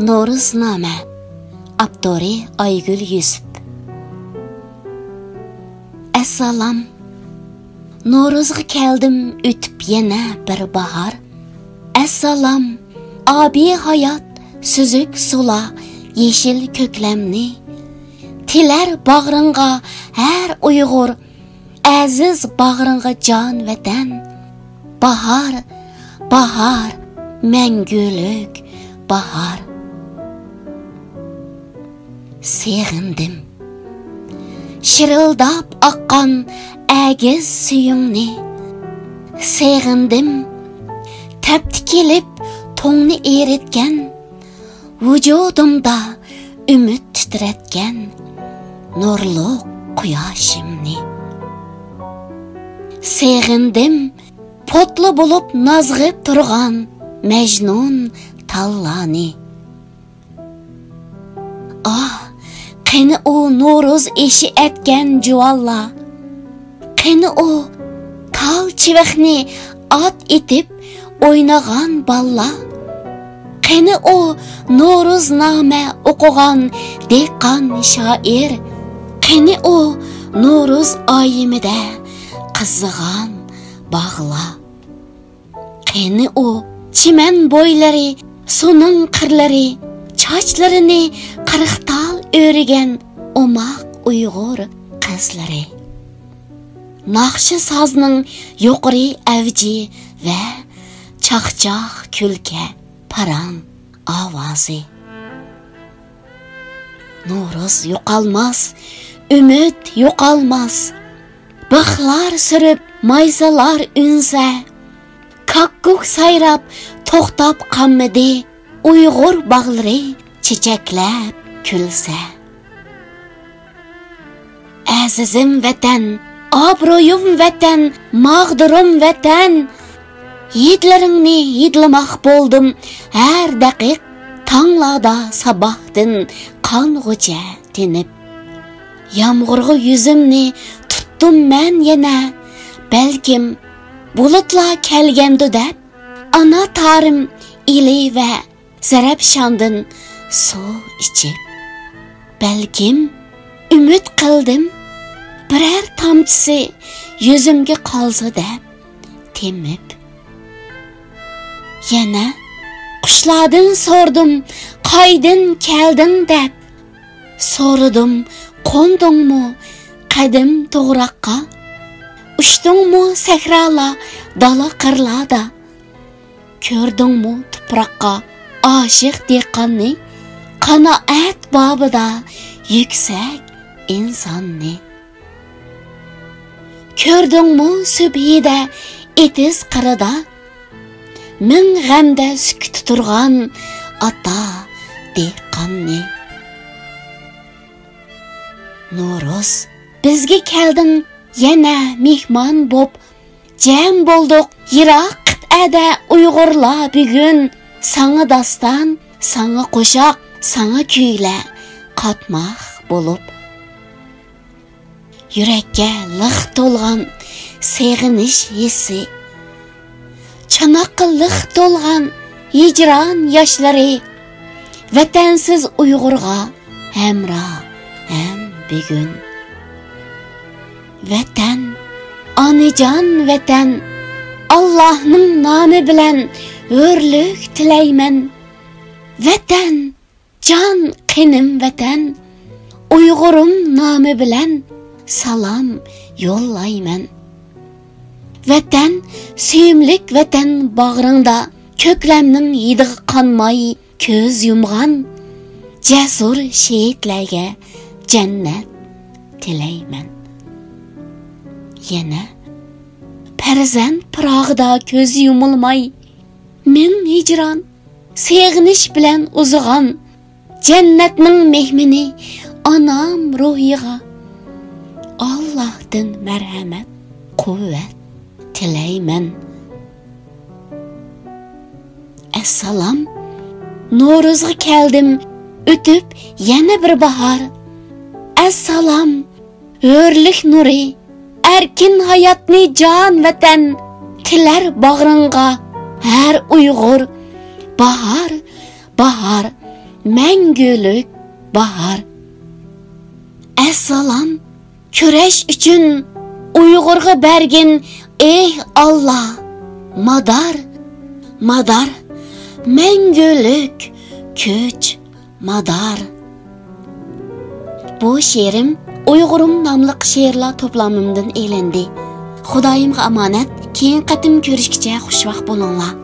Noruzname Abdori Aygül Yusuf. Assalam. Noruzga keldim ötüp yana bir bahar. Assalam. Abi hayat süzük sula yeşil köklemni. Tiler bağrınga her Uygur. Aziz bağrınga can vatan. Bahar, bahar, mengülük bahar. Seğindim. Şırıldap akkan agiz suyungni. Seğindim. Tepti kelip toңni eritken. Vücudumda ümit titretken. Nurlu quyoshimni. Seğindim. Potlu bulup nazgıp turgan Mecnun tallani. Ah, qani o Noruz eşi etken juvalla. Qani o tal çivixni at etip oynagan balla. Qani o Noruzname okugan dehqon şair. Qani o Noruz ayimida qizigan bağla. Qani o çimen boyları, sunun qırları, çaçlarını qırıqtal örügen omaq Uygur qizlari. Naqşı sazның yuqori avji ve çaqçaq külke paran ovozi. Noruz yo'qolmas, ümit yo'qolmas. Bıqlar sürüp maysalar ünse. Kakkuk sayrap to'xtab qammidi. Uygur bağları çiçeklep külse. Azizim vatan, obro'yum vatan, mağdurum vatan. Yidlaringni yidlamoq boldim her daqiq. Tanglarda sabahdin qong'ucha tinib. Yağmurga yüzümni tuttum men yana. Belkim bulutla kelgendi deb ana tarim ili ve Zarafshondan suv ichib. Belkim ümit qildim birer tomchisi yuzimga qolsa deb temib. Yana qushlardan so'rdim qaydin kelding deb. So'radim qo'ndingmi qadim to'g'roqqa. Uchdingmi sahrala dala qirlarda. Ko'rdingmi tuproqqa aşık dehqonni. Qanoat babida yuksak insonni. Ko'rdingmi subhida etiz qirida. Ming g'amda sukut turgan ata dehqonni. Noruz bizga kelding yana mehmon bo'p. Jam bo'ldik yiroq qit'ada Uyg'urlar bugun. Sana dastan, sana qo'shoq, sana kuyle qatmaq bulup. Yürekke lıq to'lgan seg'inish hissi. Chanaqqa lıq to'lgan hijron yoshlari. Vatansiz Uyg'urga hamroh ham bugun. Vatan, onajon vatan, Allah'ның nomi bilan hürlük tileymen. Vatan, can qinim vatan. Uyg'urum nomi bilan salam yollayman. Vatan, suyimlik vatan bağrında köklemning yidig'i qonmay ko'z yumgan. Jasur shehidlarga jannat tileyman. Yana Perzent pirog'ida ko'z yumulmay min hijron seg'inish bilan uzigan jannatning mehmini anam ruhiga Allohdan marhamat quvvat tilayman. Assalam. Noruzga keldim o'tib yana bir bahar. Assalam. Hürlik nuri erkin hayatni can vatan tilar bağrınga her Uygur. Bahar, bahar, мәңгілік bahar. Assalom, kurash uchun Uyg'urga bergin ey Allah. Madar, madar, мәңгілік көч madar. Bu she'rim Uyg'urum nomli she'rlar to'plamimdan elendi. Xudoyimga omonat, keyin qatim ko'rishgacha xushvaqt bo'linglar.